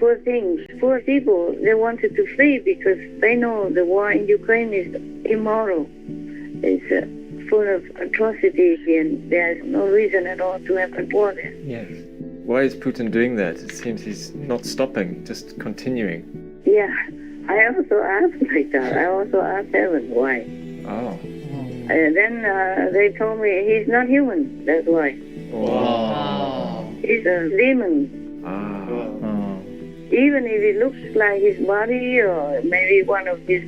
poor things, poor people, they wanted to flee because they know the war in Ukraine is immoral. It's full of atrocity, and there's no reason at all to have a war there. Yes. Why is Putin doing that? It seems he's not stopping, just continuing. Yeah, I also asked like that. I also asked heaven why. Oh. And then they told me he's not human, that's why. Wow. He's a demon. Even if it looks like his body, or maybe one of his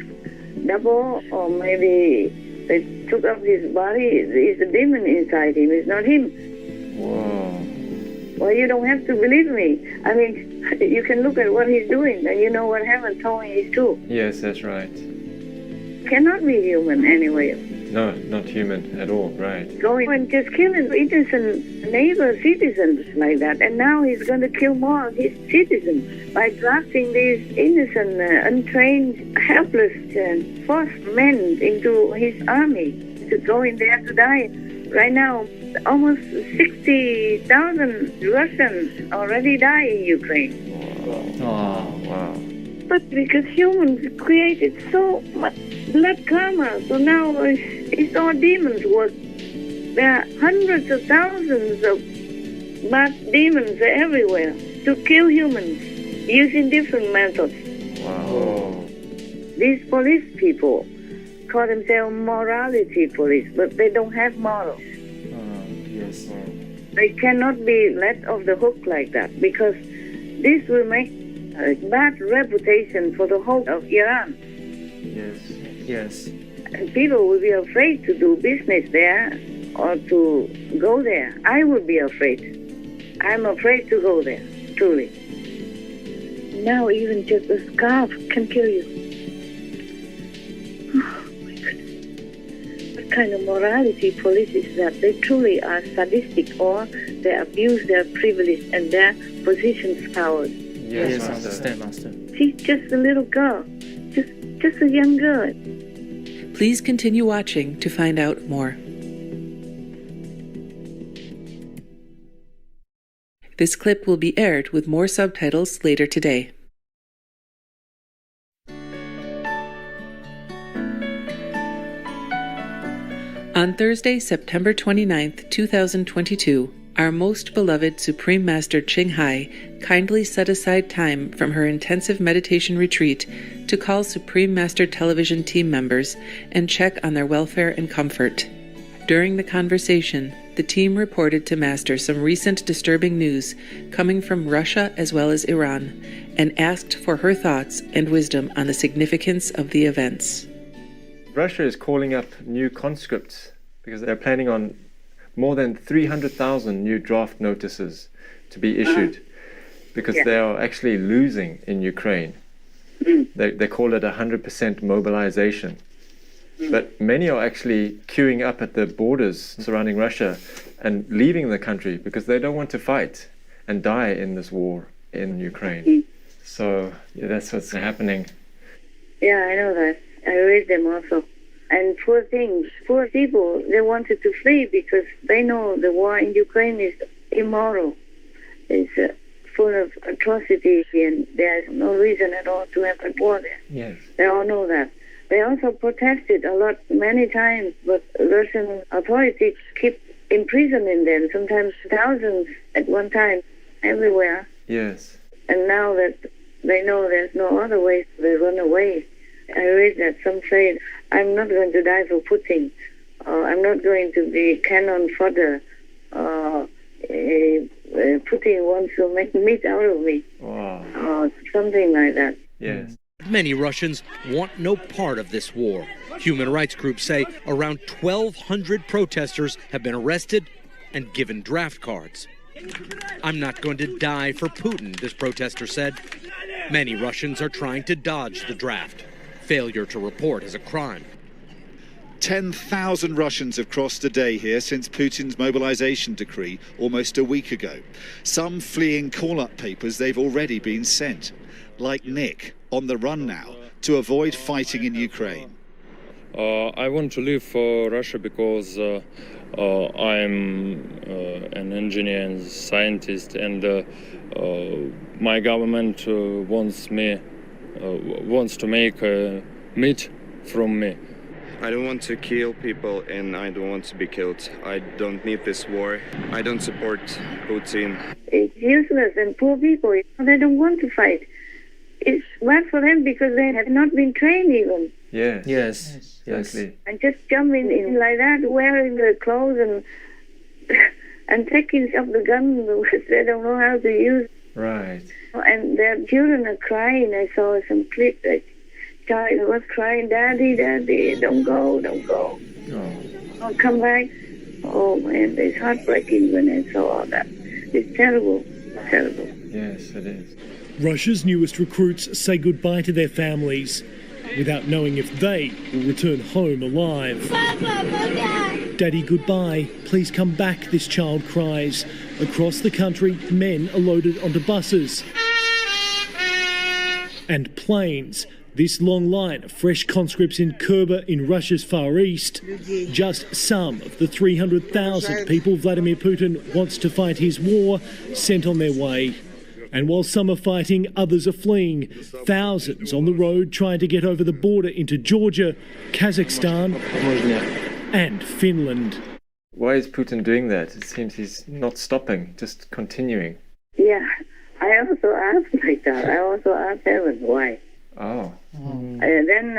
double, or maybe they took up his body, it's a demon inside him, it's not him. Whoa. Well, you don't have to believe me. I mean, you can look at what he's doing, and you know what heaven told me is true. Yes, that's right. Cannot be human anyway. No, not human at all, right. Going and just killing innocent neighbor citizens like that. And now he's going to kill more of his citizens by drafting these innocent, untrained, helpless, forced men into his army to go in there to die. Right now, almost 60,000 Russians already die in Ukraine. Wow. Wow. But because humans created so much blood karma, so now it's all demons' work. There are hundreds of thousands of bad demons everywhere to kill humans using different methods. Wow. These police people call themselves morality police, but they don't have morals. Yes. They cannot be let off the hook like that, because this will make a bad reputation for the whole of Iran. Yes. And people will be afraid to do business there or to go there. I would be afraid. I'm afraid to go there, truly. Now even just a scarf can kill you. Oh my goodness. What kind of morality police is that? They truly are sadistic, or they abuse their privilege and their position's powers. Yes, Master. She's just a little girl, just a young girl. Please continue watching to find out more. This clip will be aired with more subtitles later today. On Thursday, September 29th, 2022, our most beloved Supreme Master Ching Hai kindly set aside time from her intensive meditation retreat to call Supreme Master Television team members and check on their welfare and comfort. During the conversation, the team reported to Master some recent disturbing news coming from Russia as well as Iran, and asked for her thoughts and wisdom on the significance of the events. Russia is calling up new conscripts because they're planning on more than 300,000 new draft notices to be issued because they are actually losing in Ukraine. They call it 100% mobilization. But many are actually queuing up at the borders surrounding Russia and leaving the country because they don't want to fight and die in this war in Ukraine. So that's what's happening. Yeah, I know that. I read them also. And poor things, poor people, they wanted to flee because they know the war in Ukraine is immoral. It's full of atrocity, and there's no reason at all to have a war there. Yes. They all know that. They also protested a lot, many times, but Russian authorities keep imprisoning them, sometimes thousands at one time, everywhere. Yes. And now that they know there's no other way, they run away. I read that some say, I'm not going to die for Putin. I'm not going to be cannon fodder. Putin wants to make meat out of me. Wow. Something like that. Yes. Many Russians want no part of this war. Human rights groups say around 1,200 protesters have been arrested and given draft cards. I'm not going to die for Putin, this protester said. Many Russians are trying to dodge the draft. Failure to report is a crime. 10,000 Russians have crossed a day here since Putin's mobilization decree almost a week ago. Some fleeing call-up papers they've already been sent. Like Nick, on the run now, to avoid fighting in Ukraine. I want to leave for Russia because I'm an engineer and scientist, and my government wants to make meat from me. I don't want to kill people and I don't want to be killed. I don't need this war. I don't support Putin. It's useless, and poor people, they don't want to fight. It's bad for them because they have not been trained even. Yes. Exactly. And just jumping in like that, wearing the clothes and taking up the gun which they don't know how to use. Right. And their children are crying. I saw some clips. A child was crying, "Daddy, Daddy, don't go, don't go. Oh, come back." Oh man, it's heartbreaking when I saw all that. It's terrible, terrible. Yes, it is. Russia's newest recruits say goodbye to their families without knowing if they will return home alive. "Daddy, goodbye. Please come back," this child cries. Across the country, men are loaded onto buses and planes. This long line of fresh conscripts in Kurba in Russia's Far East. Just some of the 300,000 people Vladimir Putin wants to fight his war sent on their way. And while some are fighting, others are fleeing. Thousands on the road trying to get over the border into Georgia, Kazakhstan and Finland. Why is Putin doing that? It seems he's not stopping, just continuing. Yeah, I also asked like that. I also asked heaven why. Oh. And then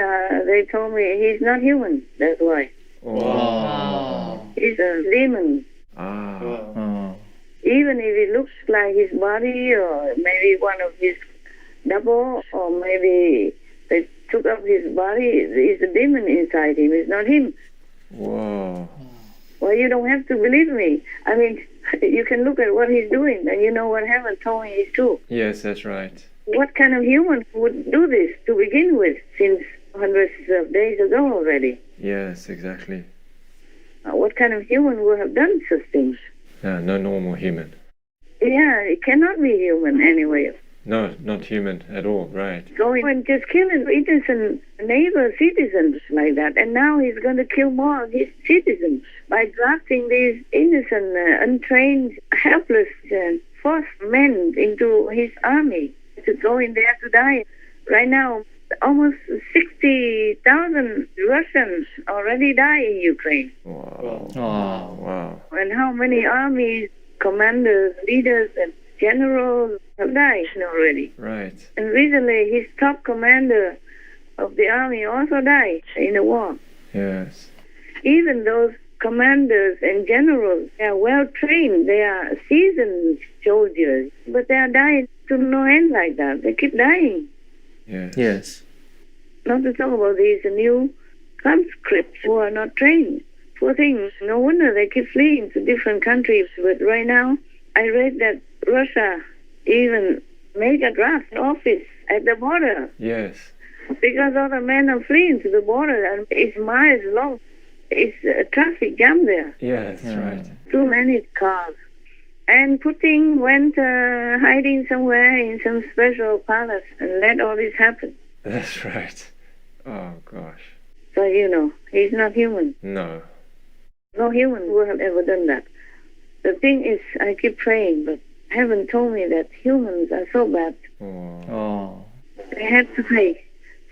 they told me he's not human, that's why. Wow. He's a demon. Even if it looks like his body, or maybe one of his double, or maybe they took up his body, it's a demon inside him, it's not him. Whoa. Well, you don't have to believe me. I mean, you can look at what he's doing, and you know what heaven told me is true. Yes, that's right. What kind of human would do this to begin with, since hundreds of days ago already? Yes, exactly. What kind of human would have done such things? No normal human. Yeah, it cannot be human anyway. No, not human at all, right. Going and just killing innocent neighbor citizens like that. And now he's going to kill more of his citizens by drafting these innocent, untrained, helpless, forced men into his army to go in there to die. Right now, almost 60,000 Russians already die in Ukraine. Wow. Wow. And how many armies, commanders, leaders, and generals have died already. Right. And recently, his top commander of the army also died in the war. Yes. Even those commanders and generals, they are well trained, they are seasoned soldiers, but they are dying to no end like that. They keep dying. Yes. Not to talk about these new conscripts who are not trained. Poor things. No wonder they keep fleeing to different countries. But right now, I read that Russia even made a draft office at the border. Yes. Because all the men are fleeing to the border, and it's miles long. It's a traffic jam there. Yeah, that's right. Too many cars. And Putin went hiding somewhere in some special palace and let all this happen. That's right. Oh, gosh. So, he's not human. No. No human would have ever done that. The thing is, I keep praying, but heaven told me that humans are so bad. Oh. They had to pay.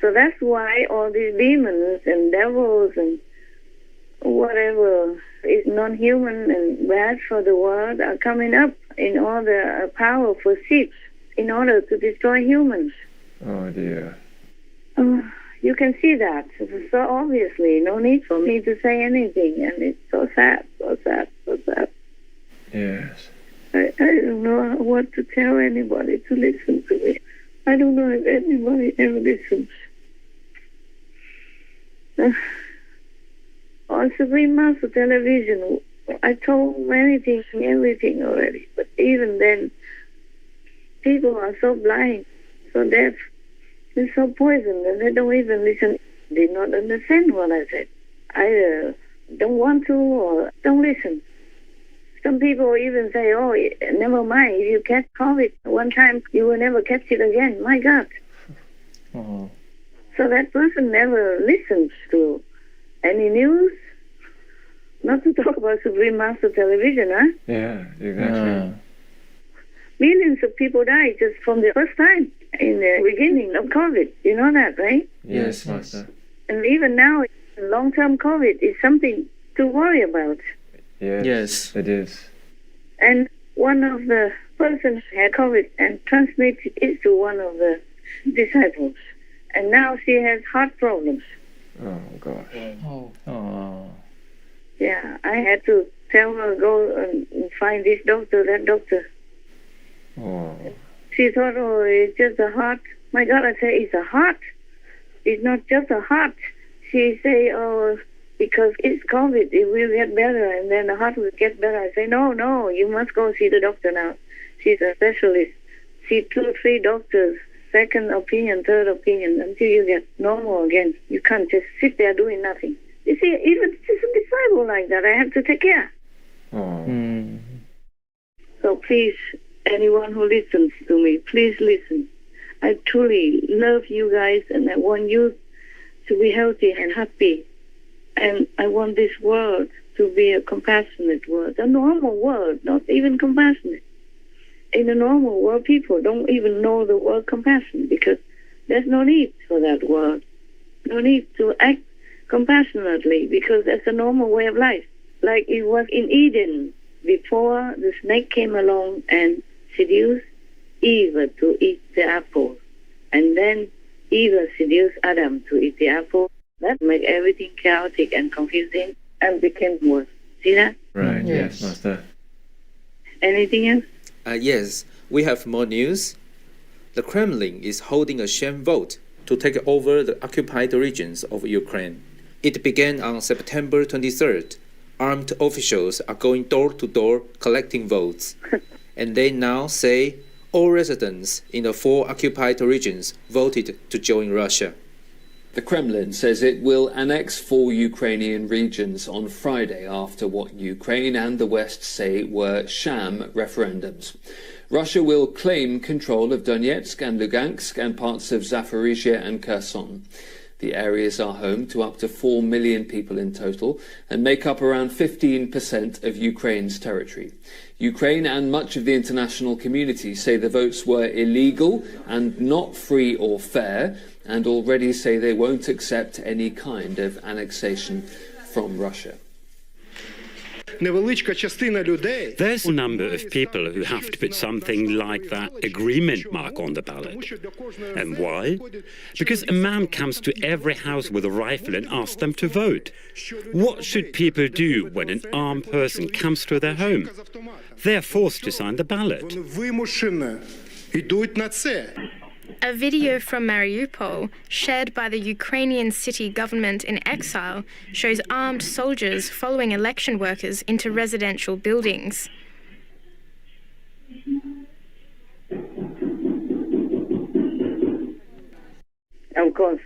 So that's why all these demons and devils and whatever is non-human and bad for the world are coming up in all the powerful seats in order to destroy humans. Oh, dear. You can see that. So obviously, no need for me to say anything. And it's so sad, so sad, so sad. Yes. I don't know what to tell anybody to listen to me. I don't know if anybody ever listens. On Supreme Master Television, I told everything already. But even then, people are so blind, so deaf, they're so poisoned, and they don't even listen. They don't understand what I said. Either don't want to or don't listen. Some people even say, oh, never mind, if you catch COVID one time, you will never catch it again. My God. Oh. So that person never listens to any news. Not to talk about Supreme Master Television, huh? Yeah, exactly. Millions of people died just from the first time in the beginning of COVID. You know that, right? Yes, Master. And even now, long-term COVID is something to worry about. Yes, it is. And one of the persons had COVID and transmitted it to one of the disciples. And now she has heart problems. Oh, gosh. Oh. Yeah, I had to tell her, go and find this doctor, that doctor. Oh. She thought, oh, it's just a heart. My God, I say, it's a heart. It's not just a heart. She say, oh, because it's COVID, it will get better, and then the heart will get better. I say, no, you must go see the doctor now. She's a specialist. See 2 or 3 doctors, second opinion, third opinion, until you get normal again. You can't just sit there doing nothing. You see, even just a disciple like that, I have to take care. Oh. So please, anyone who listens to me, please listen. I truly love you guys, and I want you to be healthy and happy. And I want this world to be a compassionate world, a normal world, not even compassionate. In a normal world, people don't even know the word compassion because there's no need for that word. No need to act compassionately because that's a normal way of life. Like it was in Eden before the snake came along and seduced Eve to eat the apple. And then Eve seduced Adam to eat the apple. That made everything chaotic and confusing and became worse. See that? Right, yes, Master. Anything else? Yes, we have more news. The Kremlin is holding a sham vote to take over the occupied regions of Ukraine. It began on September 23rd. Armed officials are going door to door collecting votes. And they now say all residents in the 4 occupied regions voted to join Russia. The Kremlin says it will annex 4 Ukrainian regions on Friday after what Ukraine and the West say were sham referendums. Russia will claim control of Donetsk and Lugansk and parts of Zaporizhia and Kherson. The areas are home to up to 4 million people in total and make up around 15% of Ukraine's territory. Ukraine and much of the international community say the votes were illegal and not free or fair, and already say they won't accept any kind of annexation from Russia. There's a number of people who have to put something like that agreement mark on the ballot. And why? Because a man comes to every house with a rifle and asks them to vote. What should people do when an armed person comes to their home? They're forced to sign the ballot. A video from Mariupol, shared by the Ukrainian city government in exile, shows armed soldiers following election workers into residential buildings. Of course.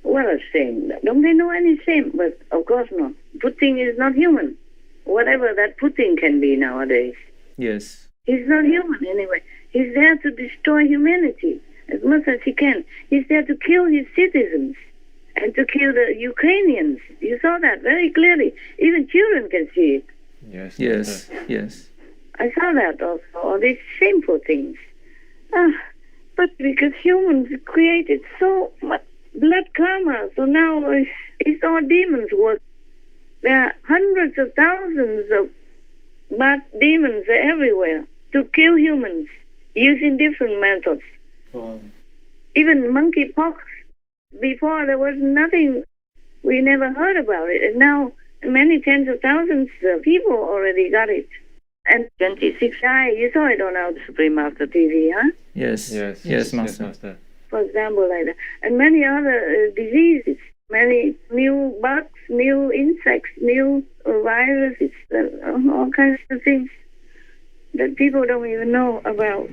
What a shame. Don't they know any shame? But of course not. Putin is not human. Whatever that Putin can be nowadays. Yes. He's not human anyway. He's there to destroy humanity as much as he can. He's there to kill his citizens and to kill the Ukrainians. You saw that very clearly. Even children can see it. Yes. I saw that also, all these shameful things. But because humans created so much blood karma, so now it's all demons' work. There are hundreds of thousands of bad demons everywhere to kill humans using different methods. Wow. Even monkeypox, before there was nothing, we never heard about it. And now many tens of thousands of people already got it. And 26 died. You saw it on our Supreme Master TV, huh? Yes, Master. For example, like that. And many other diseases, many new bugs, new insects, new viruses, all kinds of things that people don't even know about.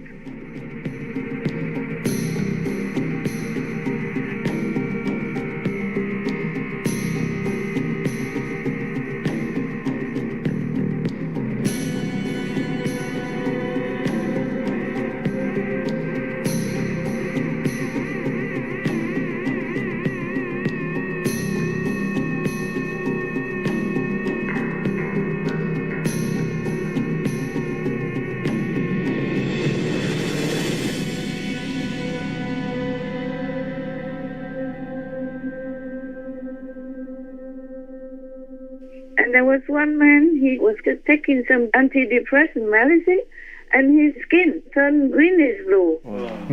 And there was one man, he was just taking some antidepressant medicine, and his skin turned greenish blue. Wow.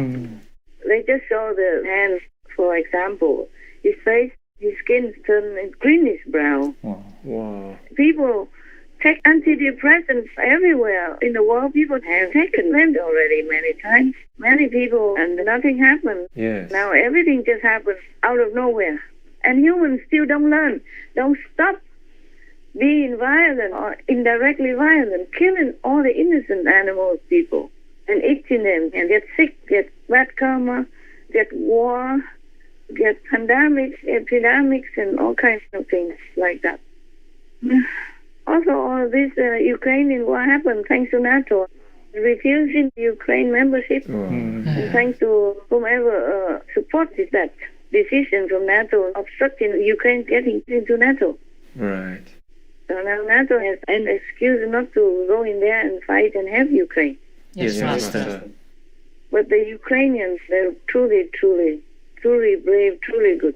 They just saw the hands, for example. His face, his skin turned greenish brown. Wow. People take antidepressants everywhere in the world. People have taken them already many times. Many people, and nothing happened. Yes. Now everything just happens out of nowhere. And humans still don't learn, don't stop being violent or indirectly violent, killing all the innocent animals, people, and eating them, and get sick, get bad karma, get war, get pandemics, epidemics, and all kinds of things like that. Also, all this Ukrainian war happened thanks to NATO refusing Ukraine membership, and thanks to whomever supported that decision from NATO obstructing Ukraine getting into NATO. Right. So now NATO has an excuse not to go in there and fight and have Ukraine. Yes, Master. But the Ukrainians, they're truly brave, truly good.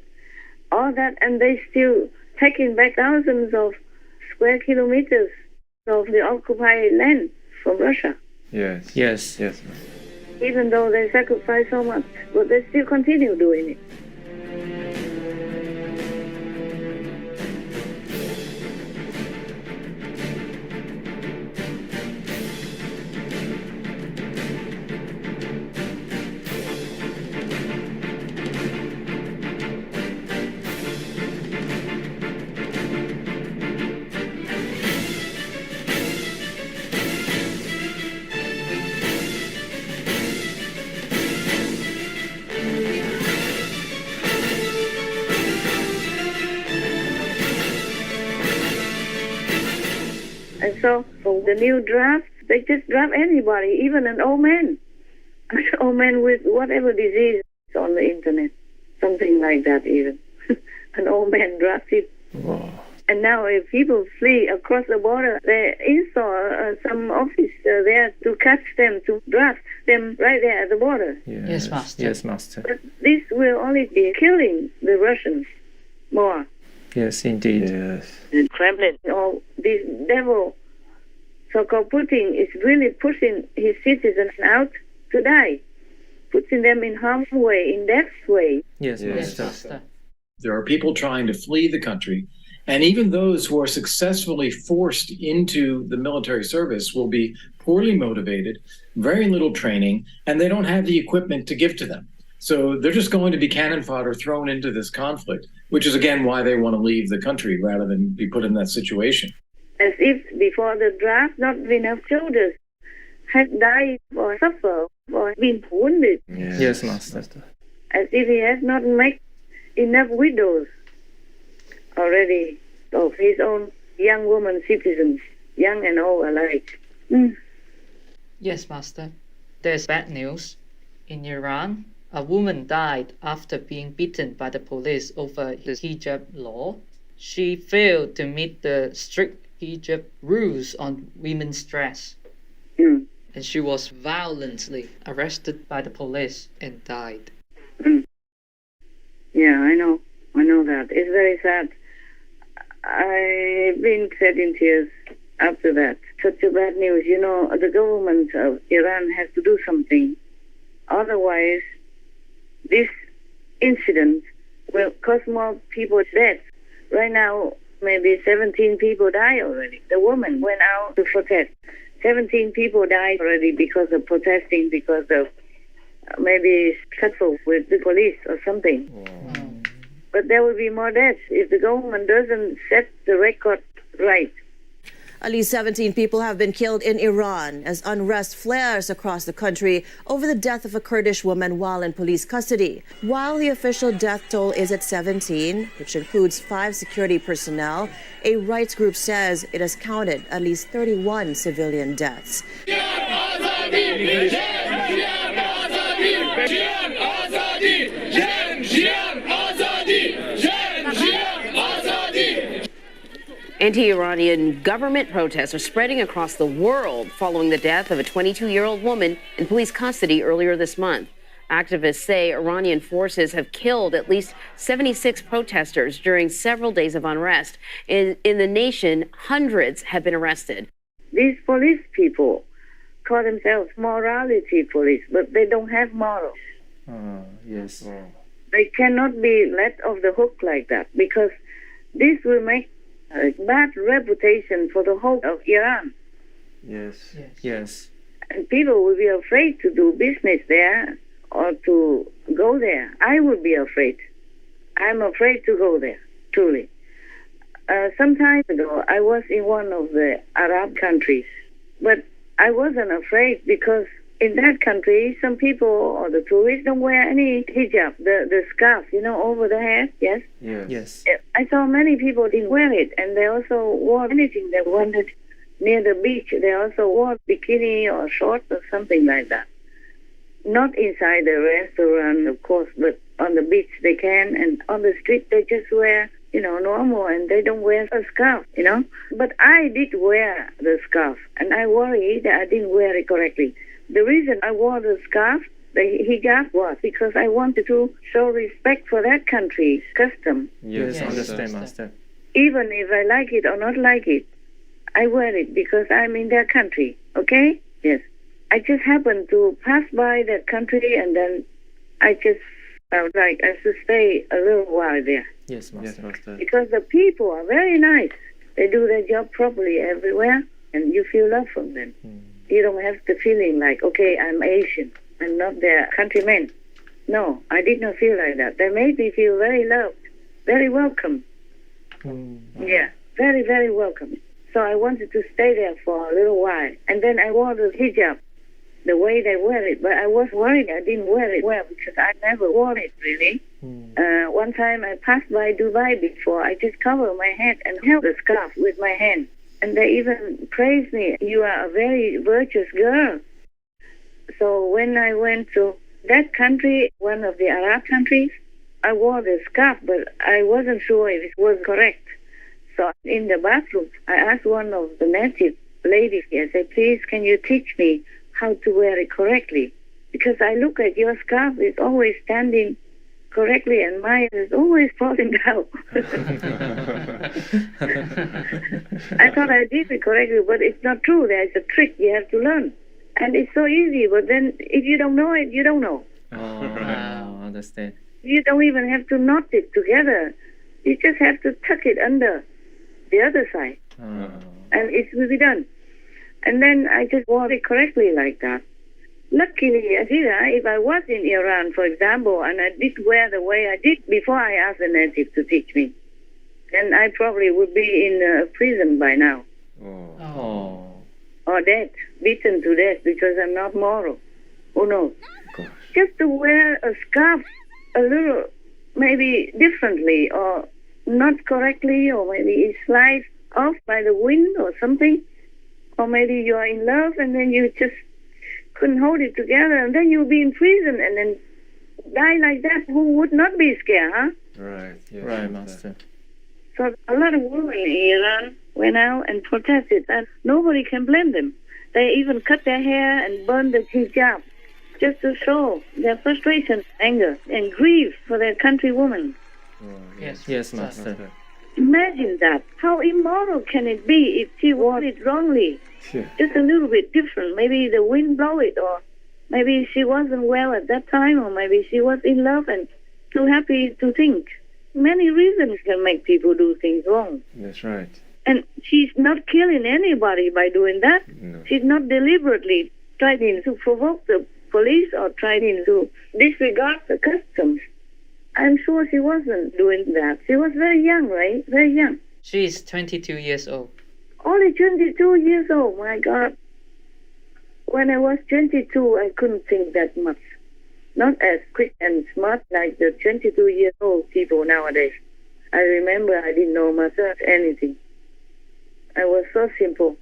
All that, and they still taking back thousands of square kilometers of the occupied land from Russia. Yes. Yes. Yes. Even though they sacrifice so much, but they still continue doing it. And so, for the new draft, they just draft anybody, even an old man. An old man with whatever disease is on the internet. Something like that, even. An old man drafted. Wow. And now if people flee across the border, they install some office there to catch them, to draft them right there at the border. Yes, Master. Yes, Master. But this will only be killing the Russians more. Yes, indeed. Yes. The Kremlin, or this devil, so-called Putin, is really pushing his citizens out to die, putting them in harm's way, in death's way. Yes, Master. There are people trying to flee the country, and even those who are successfully forced into the military service will be poorly motivated, very little training, and they don't have the equipment to give to them. So they're just going to be cannon fodder thrown into this conflict, which is, again, why they want to leave the country rather than be put in that situation. As if before the draft, not enough soldiers had died or suffered or been wounded. Yes, Master. As if he has not made enough widows already of his own young woman citizens, young and old alike. Yes, Master. There's bad news. In Iran, a woman died after being beaten by the police over the hijab law. She failed to meet the strict hijab rules on women's dress. And she was violently arrested by the police and died. Yeah, I know that. It's very sad. I've been sad in tears after that. Such a bad news. You know, the government of Iran has to do something. Otherwise, this incident will cause more people death. Right now, maybe 17 people die already. The woman went out to protest. 17 people died already because of protesting, because of maybe scuffle with the police or something. But there will be more deaths if the government doesn't set the record right. At least 17 people have been killed in Iran as unrest flares across the country over the death of a Kurdish woman while in police custody. While the official death toll is at 17, which includes 5 security personnel, a rights group says it has counted at least 31 civilian deaths. Anti-Iranian government protests are spreading across the world following the death of a 22-year-old woman in police custody earlier this month. Activists say Iranian forces have killed at least 76 protesters during several days of unrest. In the nation, hundreds have been arrested. These police people call themselves morality police, but they don't have morals. Yes. They cannot be let off the hook like that, because this will make a bad reputation for the whole of Iran. Yes. Yes. And people will be afraid to do business there or to go there. I would be afraid. I'm afraid to go there, truly. Some time ago, I was in one of the Arab countries, but I wasn't afraid because in that country, some people or the tourists don't wear any hijab, the scarf, over the head, yes? Yes. I saw many people didn't wear it, and they also wore anything they wanted near the beach. They also wore bikini or shorts or something like that. Not inside the restaurant, of course, but on the beach they can, and on the street they just wear, normal, and they don't wear a scarf, But I did wear the scarf, and I worry that I didn't wear it correctly. The reason I wore the scarf, the hijab, was because I wanted to show respect for that country's custom. Yes, understand, Master. Even if I like it or not like it, I wear it because I'm in their country, okay? Yes. I just happened to pass by that country, and then I just felt like I should stay a little while there. Yes, Master. Because the people are very nice. They do their job properly everywhere, and you feel love from them. You don't have the feeling like, okay, I'm Asian, I'm not their countryman. No, I did not feel like that. They made me feel very loved, very welcome. Yeah, very, very welcome. So I wanted to stay there for a little while. And then I wore the hijab, the way they wear it. But I was worried I didn't wear it well because I never wore it, really. One time I passed by Dubai before. I just covered my head and held the scarf with my hand. And they even praised me. You are a very virtuous girl. So when I went to that country, one of the Arab countries, I wore the scarf, but I wasn't sure if it was correct. So in the bathroom, I asked one of the native ladies here, I said, please, can you teach me how to wear it correctly? Because I look at your scarf, it's always standing correctly, and mine is always falling down. I thought I did it correctly, but it's not true. There's a trick you have to learn. And it's so easy, but then if you don't know it, you don't know. I understand. You don't even have to knot it together. You just have to tuck it under the other side. And it will be done. And then I just wore it correctly like that. Luckily, if I was in Iran, for example, and I did wear the way I did before I asked the native to teach me, then I probably would be in prison by now. Or dead, beaten to death because I'm not moral. Who knows? Just to wear a scarf a little, maybe differently, or not correctly, or maybe it slides off by the wind or something. Or maybe you are in love and then you just couldn't hold it together, and then you'll be in prison and then die like that. Who would not be scared, huh? Right, yes, right, Master. So a lot of women in Iran went out and protested, and nobody can blame them. They even cut their hair and burned the hijab just to show their frustration, anger, and grief for their countrywoman. Yes, Master. Imagine that. How immoral can it be if she wore it wrongly? Just a little bit different. Maybe the wind blew it, or maybe she wasn't well at that time, or maybe she was in love and too happy to think. Many reasons can make people do things wrong. That's right. And she's not killing anybody by doing that. No. She's not deliberately trying to provoke the police or trying to disregard the customs. I'm sure she wasn't doing that. She was very young, right? Very young. She is 22 years old. Only 22 years old, my God. When I was 22, I couldn't think that much. Not as quick and smart like the 22-year-old people nowadays. I remember I didn't know myself anything. I was so simple.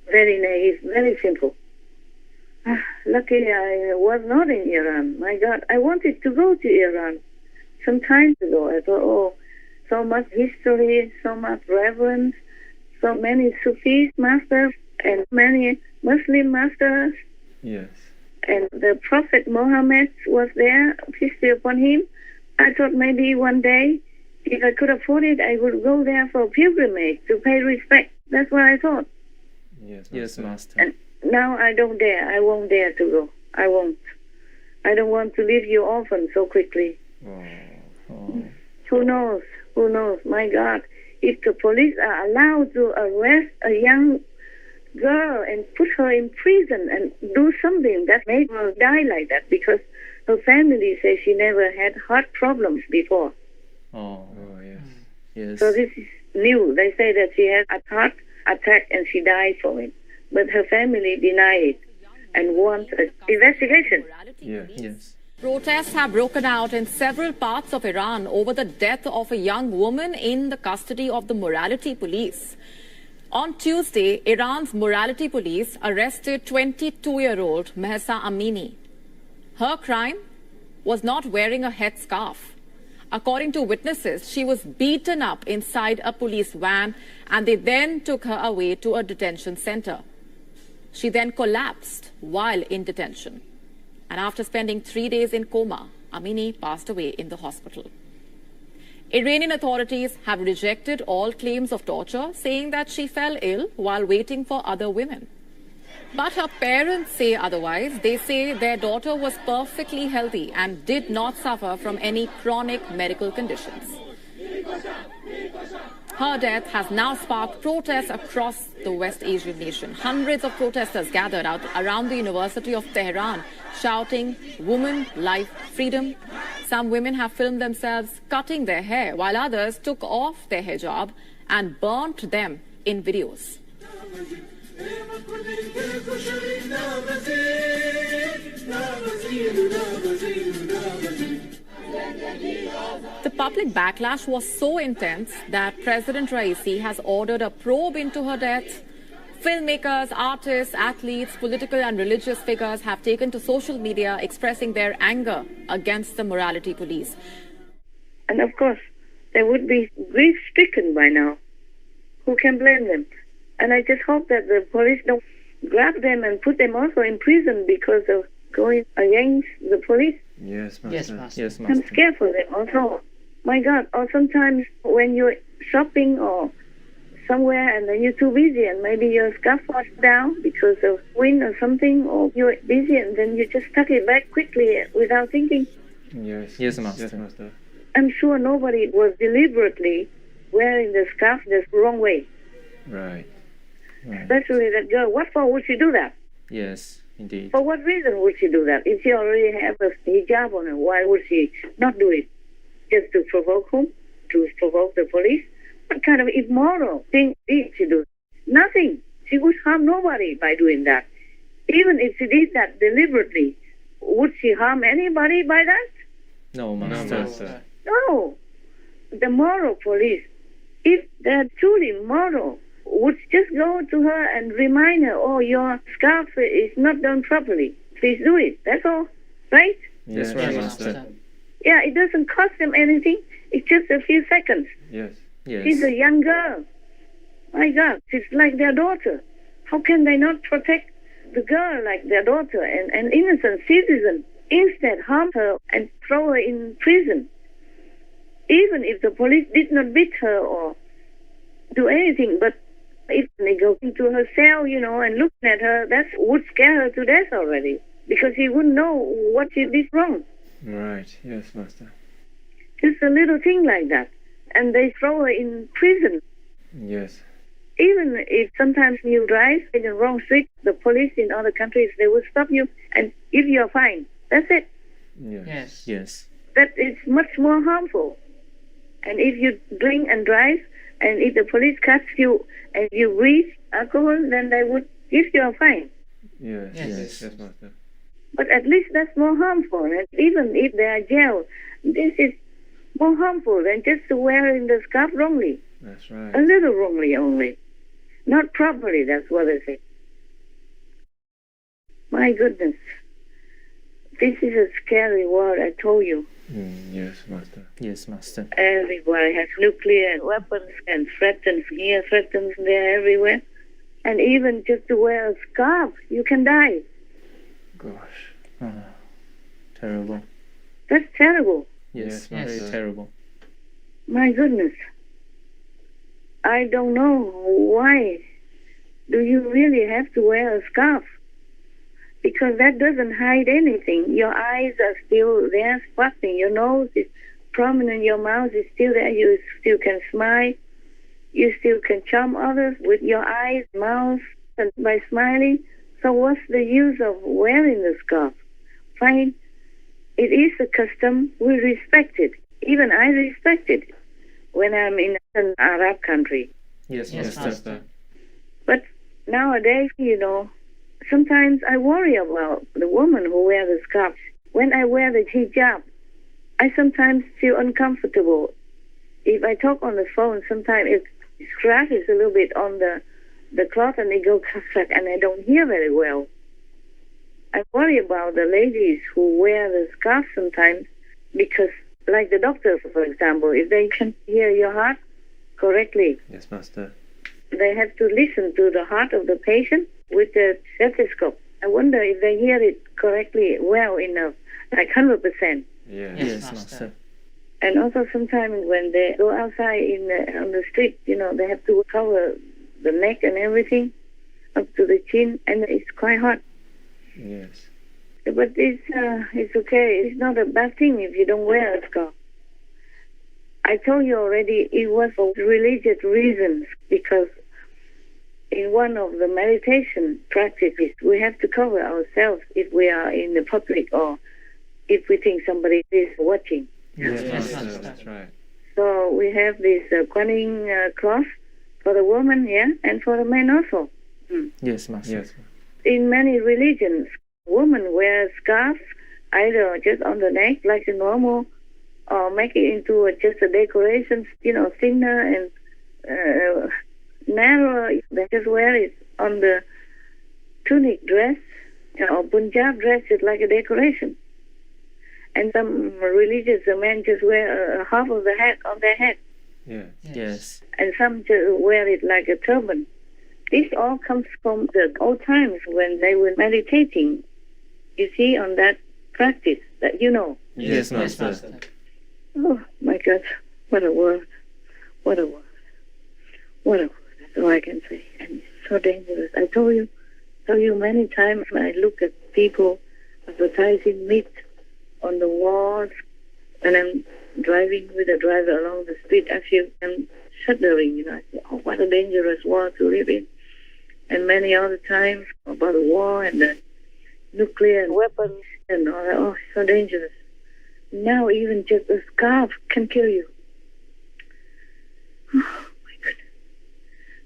Very naive, very simple. Luckily, I was not in Iran. My God, I wanted to go to Iran some time ago. I thought, so much history, so much reverence, so many Sufis masters and many Muslim masters. Yes. and the Prophet Muhammad was there, peace be upon him. I thought maybe one day, if I could afford it, I would go there for a pilgrimage to pay respect. That's what I thought. Yes, Master. And now I don't dare. I won't dare to go. I won't. I don't want to leave you orphan so quickly. Who knows? Who knows? My God. If the police are allowed to arrest a young girl and put her in prison and do something that made her die like that, because her family says she never had heart problems before. Yes. So this is new. They say that she had a heart attack and she died from it. But her family deny it and want an investigation. Yes. Protests have broken out in several parts of Iran over the death of a young woman in the custody of the morality police. On Tuesday, Iran's morality police arrested 22-year-old Mahsa Amini. Her crime was not wearing a headscarf. According to witnesses, she was beaten up inside a police van and they then took her away to a detention center. She then collapsed while in detention. And after spending 3 days in coma, Amini passed away in the hospital. Iranian authorities have rejected all claims of torture, saying that she fell ill while waiting for other women. But her parents say otherwise. They say their daughter was perfectly healthy and did not suffer from any chronic medical conditions. Her death has now sparked protests across the West Asian nation. Hundreds of protesters gathered out around the University of Tehran, shouting, "Woman, life, freedom." Some women have filmed themselves cutting their hair, while others took off their hijab and burnt them in videos. The public backlash was so intense that President Raisi has ordered a probe into her death. Filmmakers, artists, athletes, political and religious figures have taken to social media expressing their anger against the morality police. And of course, they would be grief-stricken by now. Who can blame them? And I just hope that the police don't grab them and put them also in prison because of going against the police. Yes, Master. Yes, Master. Yes, Master. I'm scared for them also. My God, or sometimes when you're shopping or somewhere and then you're too busy and maybe your scarf falls down because of wind or something, or you're busy and then you just tuck it back quickly without thinking. Yes, Master. Yes, Master. I'm sure nobody was deliberately wearing the scarf the wrong way. Right. Especially that girl. What for would she do that? Yes, indeed. For what reason would she do that? If she already has a hijab on her, why would she not do it? Just to provoke whom? To provoke the police? What kind of immoral thing did she do? Nothing. She would harm nobody by doing that. Even if she did that deliberately, would she harm anybody by that? No, Master. No. The moral police, if they're truly moral, would just go to her and remind her, "Oh, your scarf is not done properly. Please do it." That's all. Right? Yes, right, Master. Yeah, it doesn't cost them anything. It's just a few seconds. Yes. She's a young girl. My God, she's like their daughter. How can they not protect the girl like their daughter and an innocent citizen? Instead, harm her and throw her in prison. Even if the police did not beat her or do anything, but if they go into her cell, and looking at her, that would scare her to death already, because she wouldn't know what she did wrong. Right, yes, Master. Just a little thing like that. And they throw her in prison. Yes. Even if sometimes you drive in the wrong street, the police in other countries, they will stop you and give you a fine. That's it. Yes. That is much more harmful. And if you drink and drive, and if the police catch you and you breathe alcohol, then they would give you a fine. Yes, Master. But at least that's more harmful. And even if they are jailed, this is more harmful than just wearing the scarf wrongly. That's right. A little wrongly only. Not properly, that's what they say. My goodness. This is a scary world, I told you. Yes, Master. Yes, Master. Everybody has nuclear weapons and threatens here, threatens there, everywhere. And even just to wear a scarf, you can die. Gosh. Terrible. That's terrible. Yes, very terrible. My goodness. I don't know why do you really have to wear a scarf? Because that doesn't hide anything. Your eyes are still there, sparkling. Your nose is prominent. Your mouth is still there. You still can smile. You still can charm others with your eyes, mouth, and by smiling. So what's the use of wearing the scarf? Fine. It is a custom. We respect it. Even I respect it when I'm in an Arab country. Yes, Master. But nowadays, sometimes I worry about the woman who wears the scarf. When I wear the hijab, I sometimes feel uncomfortable. If I talk on the phone, sometimes it scratches a little bit on the cloth and it goes crack, and I don't hear very well. I worry about the ladies who wear the scarf sometimes because, like the doctors, for example, if they can hear your heart correctly, Yes, Master. they have to listen to the heart of the patient with the stethoscope. I wonder if they hear it correctly, well enough, like 100%. Yes, Master. And also sometimes when they go outside on the street, they have to cover the neck and everything up to the chin, and it's quite hot. Yes. But it's okay. It's not a bad thing if you don't wear a scarf. I told you already it was for religious reasons, because in one of the meditation practices, we have to cover ourselves if we are in the public or if we think somebody is watching. Yes, Master. That's right. So we have this Guanyin cloth for the woman, and for the men also. Yes, Master. Yes. In many religions, women wear scarves either just on the neck like a normal, or make it into just a decoration, thinner and narrow. They just wear it on the tunic dress, or Punjab dress, just like a decoration. And some religious men just wear half of the hat on their head. Yes. And some just wear it like a turban. This all comes from the old times when they were meditating. You see, on that practice that you know. Yes, Master. Oh, my God. What a word. What a word. What a word. That's all I can say. And it's so dangerous. I told you many times when I look at people advertising meat on the walls, and I'm driving with a driver along the street, I feel I'm shuddering, I say, oh, what a dangerous world to live in. And many other times about the war and the nuclear weapons and all that. Oh, so dangerous. Now even just a scarf can kill you. Oh, my goodness.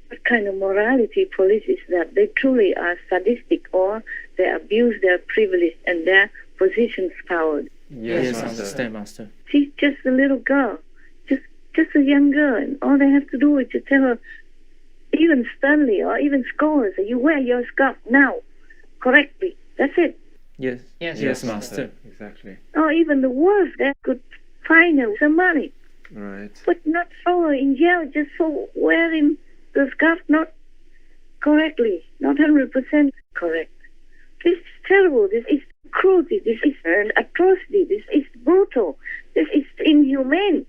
What kind of morality police is that? They truly are sadistic, or they abuse their privilege and their position's power. Yes, Master. Master. She's just a little girl, just a young girl, and all they have to do is to tell her, even sternly or even scold her, say, you wear your scarf now, correctly. That's it. Yes, Master. Exactly. Or even the worst, they could fine her some money. Right. But not throw her in jail just for wearing the scarf not correctly, not 100% correct. This is terrible. This is cruelty. This is an atrocity. This is brutal. This is inhumane.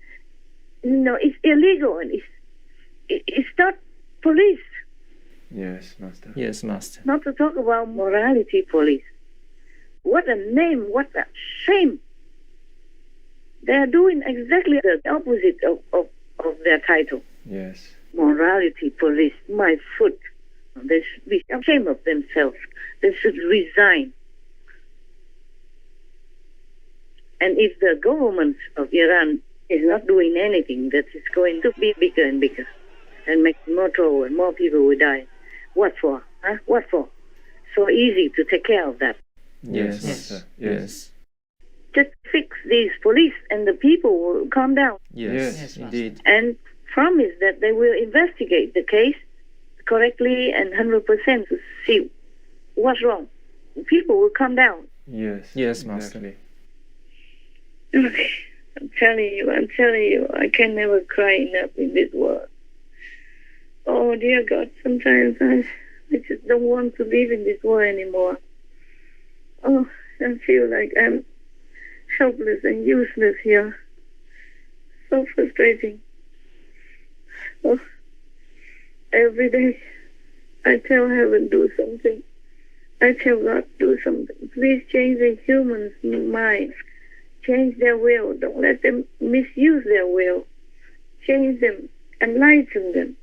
It's illegal, and it's not police. Yes, Master. Yes, Master. Not to talk about morality police. What a name, what a shame. They are doing exactly the opposite of their title. Yes. Morality police, my foot. They should be ashamed of themselves. They should resign. And if the government of Iran is not doing anything, that is going to be bigger and bigger and make more trouble and more people will die. What for? Huh? What for? So easy to take care of that. Yes, Master. Yes. Just fix these police and the people will calm down. Yes, indeed. And promise that they will investigate the case correctly and 100% to see what's wrong. People will calm down. Yes, Master. Okay. I'm telling you, I can never cry enough in this world. Oh, dear God, sometimes I just don't want to live in this world anymore. Oh, and feel like I'm helpless and useless here. So frustrating. Oh, every day I tell heaven, do something. I tell God, do something. Please change the humans' minds. Change their will. Don't let them misuse their will. Change them, enlighten them,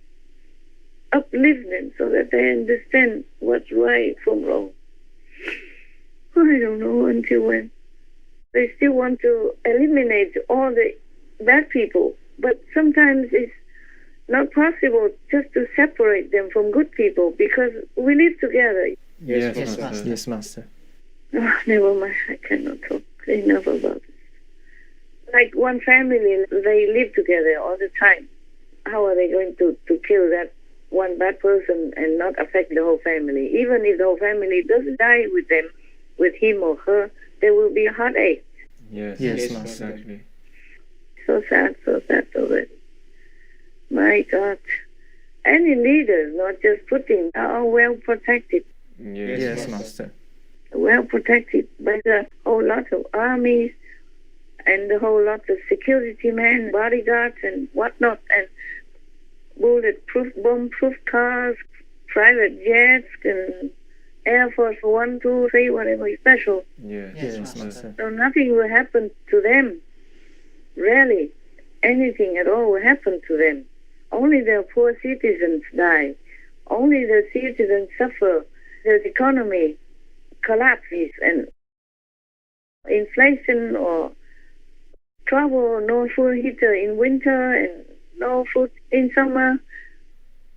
uplift them so that they understand what's right from wrong. I don't know until when. They still want to eliminate all the bad people, but sometimes it's not possible just to separate them from good people because we live together. Yes, Master. Yes, Master. Oh, never mind. I cannot talk enough about it. Like one family, they live together all the time. How are they going to kill that one bad person and not affect the whole family? Even if the whole family doesn't die with them, with him or her, there will be a heartache. Yes, Master. Exactly. So sad already. My God. Any leaders, not just Putin, are well protected. Yes, Master. Well protected by the whole lot of armies and the whole lot of security men, bodyguards and whatnot, and bulletproof, bomb-proof cars, private jets, and Air Force 1, 2, 3, whatever is special. Yes, Master. So nothing will happen to them. Rarely anything at all will happen to them. Only the poor citizens die. Only the citizens suffer. The economy collapses and inflation or trouble, no food heater in winter and no food in summer.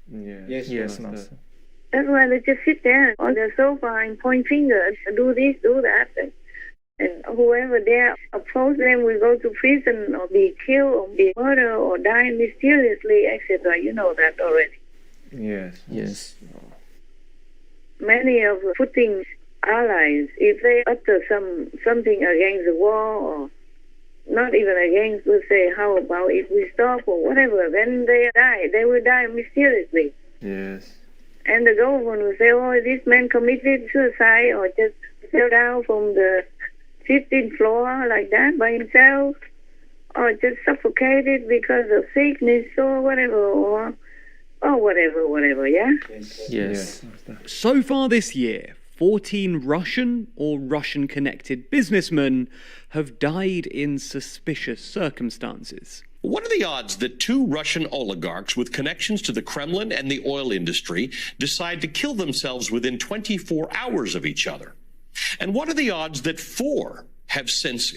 Yes, Master. That's why they just sit there on the sofa and point fingers, do this, do that, and whoever dare oppose them will go to prison or be killed or be murdered or die mysteriously, etc. You know that already. Yes. Many of Putin's allies, if they utter something against the war or not even against, will say, how about if we stop or whatever, then they die. They will die mysteriously. Yes. And the government will say, oh, this man committed suicide or just fell down from the 15th floor like that by himself or just suffocated because of sickness or whatever, or whatever, yeah? Yes. So far this year, 14 Russian or Russian-connected businessmen have died in suspicious circumstances. What are the odds that two Russian oligarchs with connections to the Kremlin and the oil industry decide to kill themselves within 24 hours of each other? And what are the odds that four have since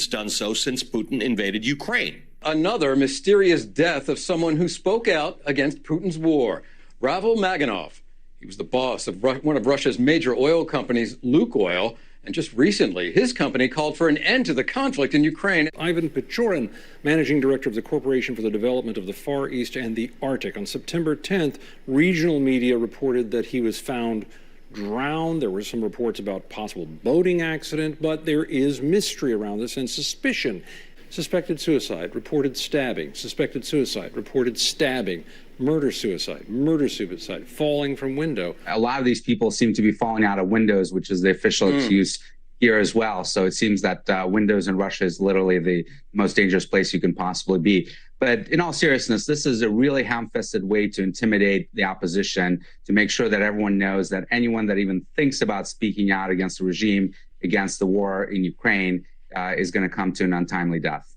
done so since Putin invaded Ukraine? Another mysterious death of someone who spoke out against Putin's war. Ravel Maganov. He was the boss of one of Russia's major oil companies, Lukoil, and just recently, his company called for an end to the conflict in Ukraine. Ivan Pechorin, managing director of the Corporation for the Development of the Far East and the Arctic. On September 10th, regional media reported that he was found drowned. There were some reports about possible boating accident, but there is mystery around this and suspicion. Suspected suicide, reported stabbing, suspected suicide, reported stabbing, murder-suicide, falling from window. A lot of these people seem to be falling out of windows, which is the official excuse here as well. So it seems that windows in Russia is literally the most dangerous place you can possibly be. But in all seriousness, this is a really ham-fisted way to intimidate the opposition, to make sure that everyone knows that anyone that even thinks about speaking out against the regime, against the war in Ukraine, is going to come to an untimely death.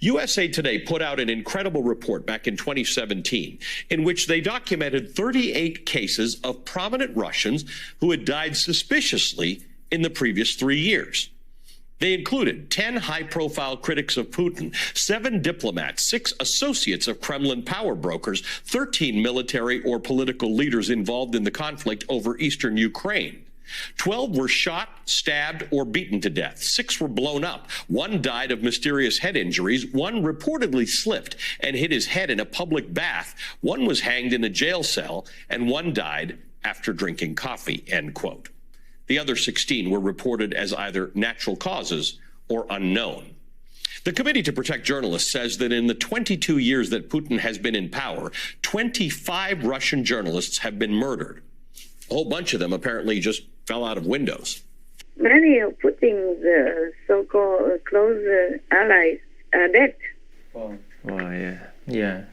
USA Today put out an incredible report back in 2017 in which they documented 38 cases of prominent Russians who had died suspiciously in the previous 3 years. They included 10 high-profile critics of Putin, 7 diplomats, 6 associates of Kremlin power brokers, 13 military or political leaders involved in the conflict over eastern Ukraine. 12 were shot, stabbed, or beaten to death. 6 were blown up. 1 died of mysterious head injuries. 1 reportedly slipped and hit his head in a public bath. 1 was hanged in a jail cell, and 1 died after drinking coffee, end quote. The other 16 were reported as either natural causes or unknown. The Committee to Protect Journalists says that in the 22 years that Putin has been in power, 25 Russian journalists have been murdered. A whole bunch of them apparently just fell out of windows. Many of Putin's so-called close allies are dead. Oh, yeah. Yeah.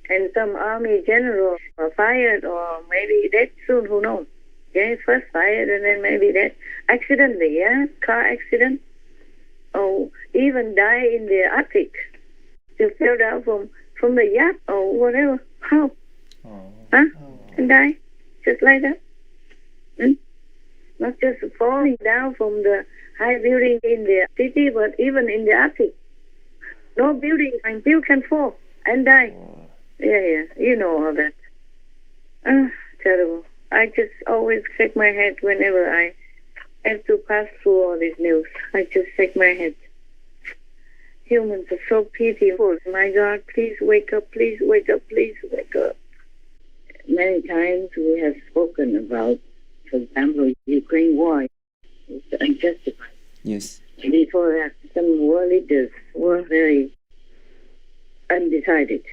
And some army generals are fired or maybe dead soon, who knows? Okay, first fired and then maybe dead. Accidentally, yeah? Car accident. Or even die in the Arctic. Just fell down from the yacht or whatever. How? Huh? And die? Just like that? Not just falling down from the high building in the city, but even in the Arctic. No building until can fall and die. Yeah, you know all that. Terrible. I just always shake my head whenever I have to pass through all this news. I just shake my head. Humans are so pitiful. My God, please wake up, please wake up, please wake up. Many times we have spoken about, for example, Ukraine war. It's unjustified. Yes. Before that, some world leaders were very undecided.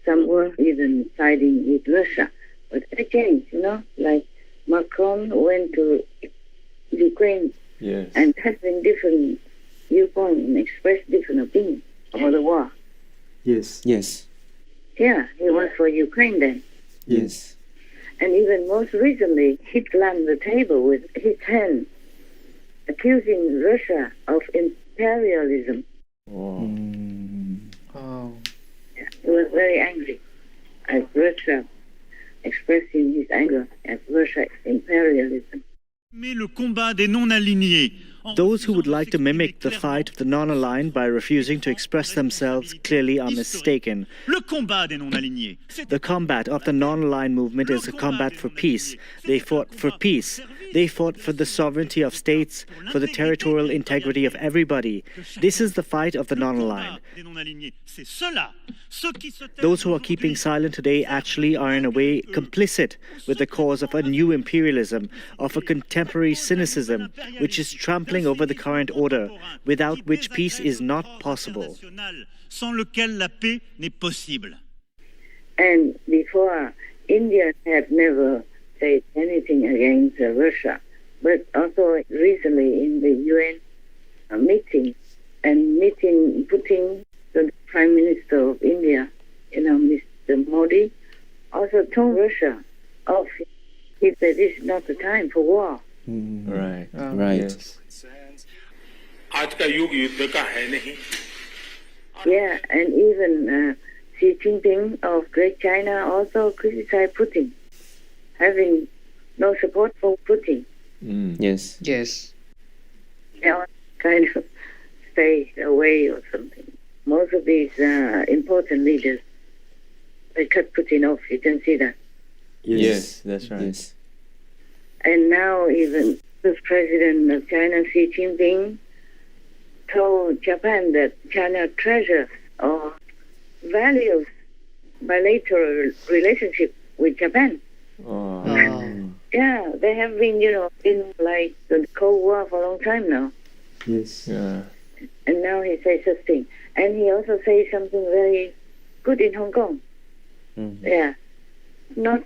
Some were even siding with Russia. But they changed, like Macron went to Ukraine and having different viewpoints and expressed different opinions about the war. Yes. Yeah, he was for Ukraine then. Yes. And even most recently, he slammed the table with his hand, accusing Russia of imperialism. He was very angry at Russia, expressing his anger at Russia's imperialism. Those who would like to mimic the fight of the non-aligned by refusing to express themselves clearly are mistaken. The combat of the non-aligned movement is a combat for peace. They fought for peace. They fought for the sovereignty of states, for the territorial integrity of everybody. This is the fight of the non-aligned. Those who are keeping silent today actually are in a way complicit with the cause of a new imperialism, of a contemporary cynicism, which is trampling over the current order, without which peace is not possible. And before, India had never said anything against Russia, but also recently in the UN meeting Putin, the Prime Minister of India, Mr. Modi, also told Russia off. He said this is not the time for war. Right. Right. Yeah, and even Xi Jinping of Great China also criticized Putin, having no support for Putin. Yes. They all kind of stay away or something. Most of these important leaders, they cut Putin off. You can see that. Yes, that's right. Yes. And now even the president of China, Xi Jinping, told Japan that China treasures or values bilateral relationship with Japan. Yeah, they have been, in like the Cold War for a long time now. Yes. Yeah. And now he says such thing. And he also says something very good in Hong Kong. Yeah. Not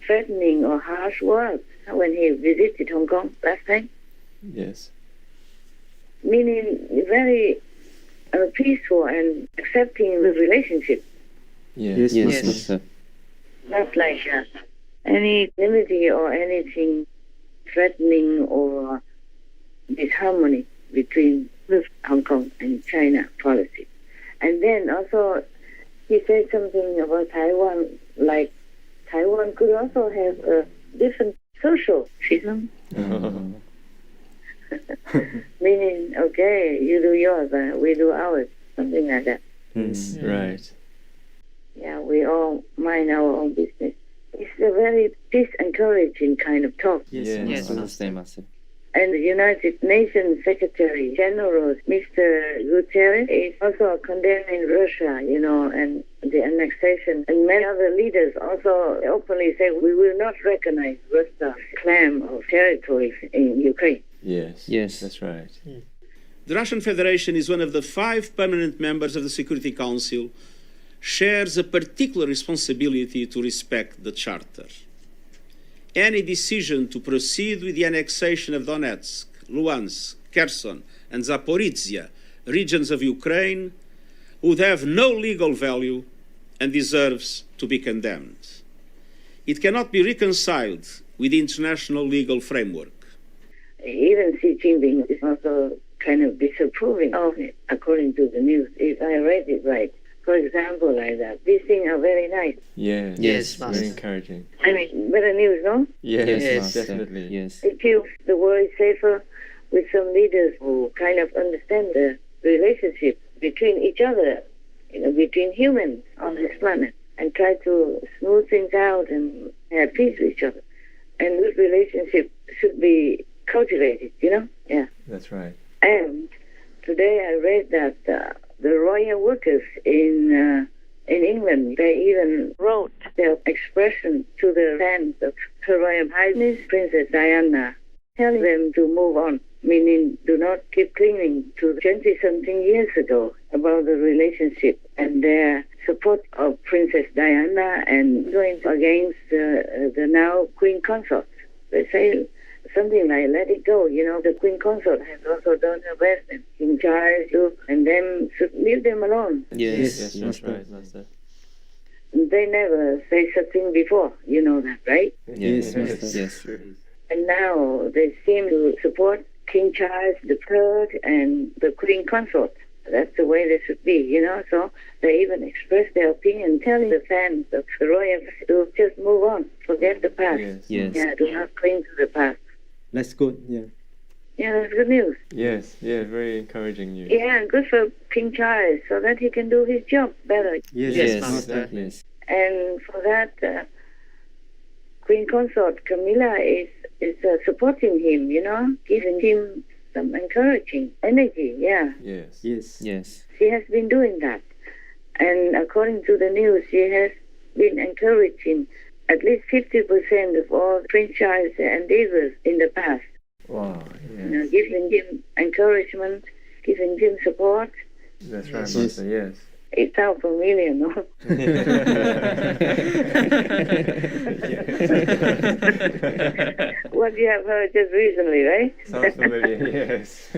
threatening or harsh words when he visited Hong Kong last time. Yes. Meaning very peaceful and accepting the relationship. Yes. Not like any enmity or anything threatening or disharmony between Hong Kong and China policy. And then also he said something about Taiwan, like Taiwan could also have a different social system. Meaning, okay, you do yours, we do ours, something like that. Right. Yeah, we all mind our own business. It's a very peace-encouraging kind of talk. Yes, understand, Master. And the United Nations Secretary General, Mr. Guterres, is also condemning Russia, and the annexation. And many other leaders also openly say we will not recognize Russia's claim of territories in Ukraine. Yes, that's right. The Russian Federation is one of the 5 permanent members of the Security Council, shares a particular responsibility to respect the Charter. Any decision to proceed with the annexation of Donetsk, Luhansk, Kherson, and Zaporizhia regions of Ukraine would have no legal value and deserves to be condemned. It cannot be reconciled with the international legal framework. Even Xi Jinping is also kind of disapproving of it, according to the news, if I read it right. For example, like that. These things are very nice. Yes, Yes, very Master. encouraging. I mean, better news, no? Yes, Yes, definitely. Yes. It feels the world is safer with some leaders who kind of understand the relationship between each other, between humans on this planet, and try to smooth things out and have peace with each other. And this relationship should be cultivated, Yeah. That's right. And today I read that the royal workers in England, they even wrote their expression to the fans of Her Royal Highness Princess Diana, telling them to move on, meaning do not keep clinging to 20-something years ago about the relationship and their support of Princess Diana and going against the now Queen Consort. They say something like, let it go. The Queen Consort has also done her best, and King Charles too, and them should leave them alone. Yes, that's right, Master. They never say something before, you know that, right? Yes, yes. And now they seem to support King Charles III and the Queen Consort. That's the way they should be, So they even express their opinion, telling the fans of the royals to just move on, forget the past. Yes. Yeah, do not cling to the past. That's good. Yeah. Yeah, that's good news. Yes, very encouraging news. Yeah, and good for King Charles, so that he can do his job better. Yes, Master. Yes. And for that, Queen Consort Camilla is supporting him, giving him some encouraging energy. Yeah. Yes. She has been doing that, and according to the news, she has been encouraging at least 50% of all Prince Charles' endeavors in the past. Wow. Yes. Giving him encouragement, giving him support. That's right, Master. Yes. It sounds familiar, no? What you have heard just recently, right? Sounds familiar, yes.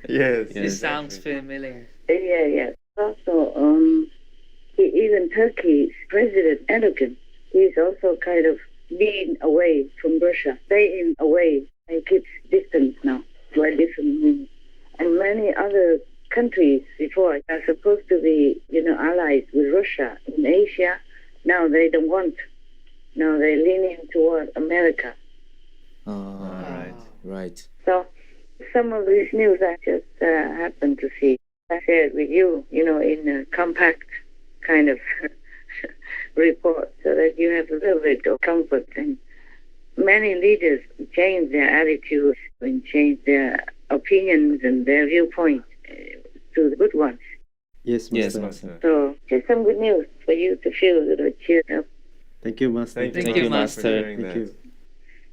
Yes. It sounds familiar. Yeah. Also, even Turkey's President Erdogan, he's also kind of being away from Russia, staying away and keeps distance now, quite different. And many other countries before are supposed to be, allies with Russia in Asia. Now they don't want. Now they're leaning toward America. Right. So some of these news I just happened to see. I shared with you, in a compact kind of report, so that you have a little bit of comfort. And many leaders change their attitudes and change their opinions and their viewpoints to the good ones. Yes, Master. So just some good news for you to feel a little cheered up. Thank you, Master. Thank you, Master. Thank you.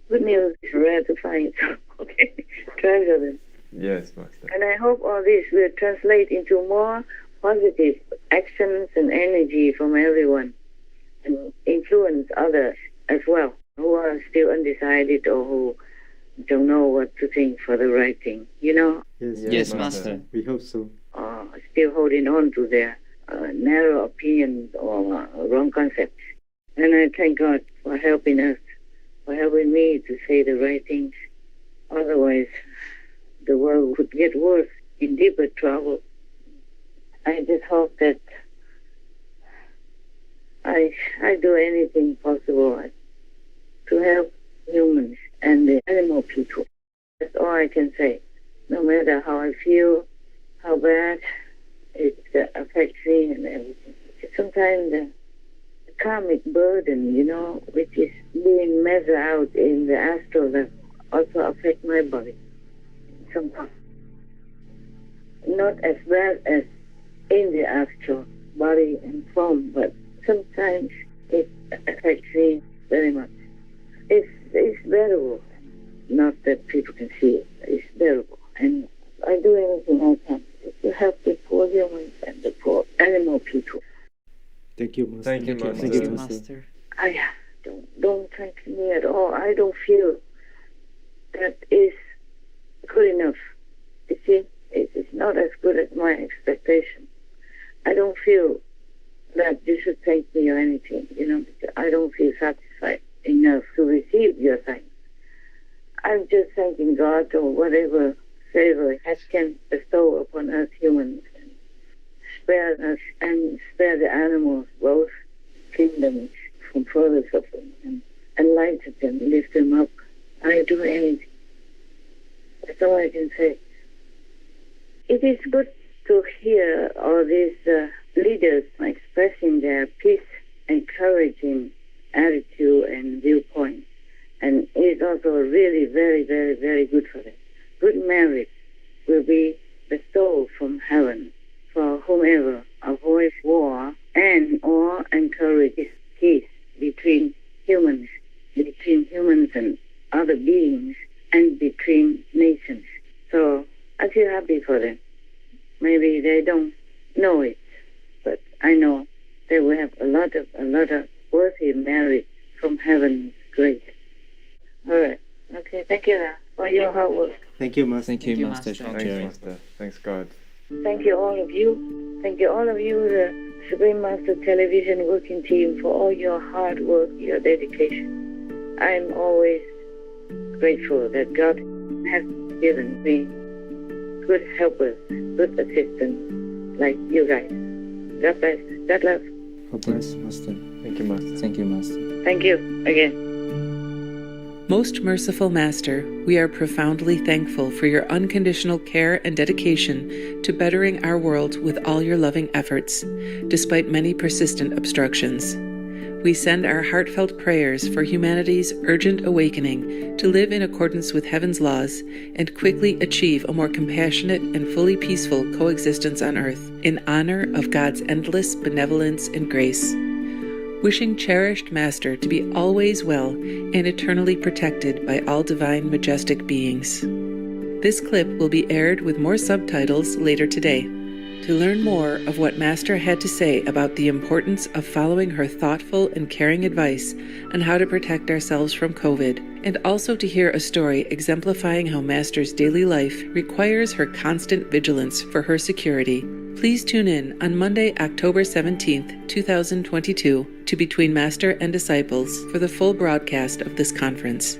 Good news is rare to find, so okay, treasure them. Yes, Master. And I hope all this will translate into more positive actions and energy from everyone, and influence others as well who are still undecided or who don't know what to think for the right thing, Yes, Master. We hope so. Still holding on to their narrow opinions or wrong concepts. And I thank God for helping us, for helping me to say the right things. Otherwise, the world could get worse, in deeper trouble. I just hope that I do anything possible to help humans and the animal people. That's all I can say. No matter how I feel, how bad it affects me and everything. Sometimes the karmic burden, which is being measured out in the astral, that also affect my body. Sometimes. Not as bad as in the astral body and form, but sometimes it affects me very much. It's bearable. Not that people can see it. It's bearable. And I do anything I can to help the poor humans and the poor animal people. Thank you, Master. Thank you, Master. Thank you, Master. Don't thank me at all. I don't feel that is good enough. my expectation. I don't feel that you should thank me or anything, because I don't feel satisfied enough to receive your thanks. I'm just thanking God or whatever favor He can bestow upon us humans, and spare us and spare the animals, both kingdoms, from further suffering, and enlighten them, lift them up. I do anything. That's all I can say. It is good to hear all these leaders expressing their peace, encouraging attitude and viewpoint. And it is also really very, very, very good for them. Good merit will be bestowed from heaven for whomever avoids war and or encourages peace between humans and other beings, and between nations. So I feel happy for them. Maybe they don't know it, but I know they will have a lot of worthy merit from heaven's grace. All right. Okay. Thank you for your hard work. Thank you, Master. Thanks, Master. Thanks, God. Thank you, all of you. Thank you, all of you, the Supreme Master Television working team, for all your hard work, your dedication. I'm always grateful that God has given me good helpers, good assistants like you guys. God bless. God love. God bless, Master. Thank you, Master. Thank you, Master. Thank you again. Most merciful Master, we are profoundly thankful for your unconditional care and dedication to bettering our world with all your loving efforts, despite many persistent obstructions. We send our heartfelt prayers for humanity's urgent awakening to live in accordance with heaven's laws and quickly achieve a more compassionate and fully peaceful coexistence on earth, in honor of God's endless benevolence and grace. Wishing cherished Master to be always well and eternally protected by all divine majestic beings. This clip will be aired with more subtitles later today. To learn more of what Master had to say about the importance of following her thoughtful and caring advice on how to protect ourselves from COVID, and also to hear a story exemplifying how Master's daily life requires her constant vigilance for her security, please tune in on Monday, October 17th, 2022, to Between Master and Disciples for the full broadcast of this conference.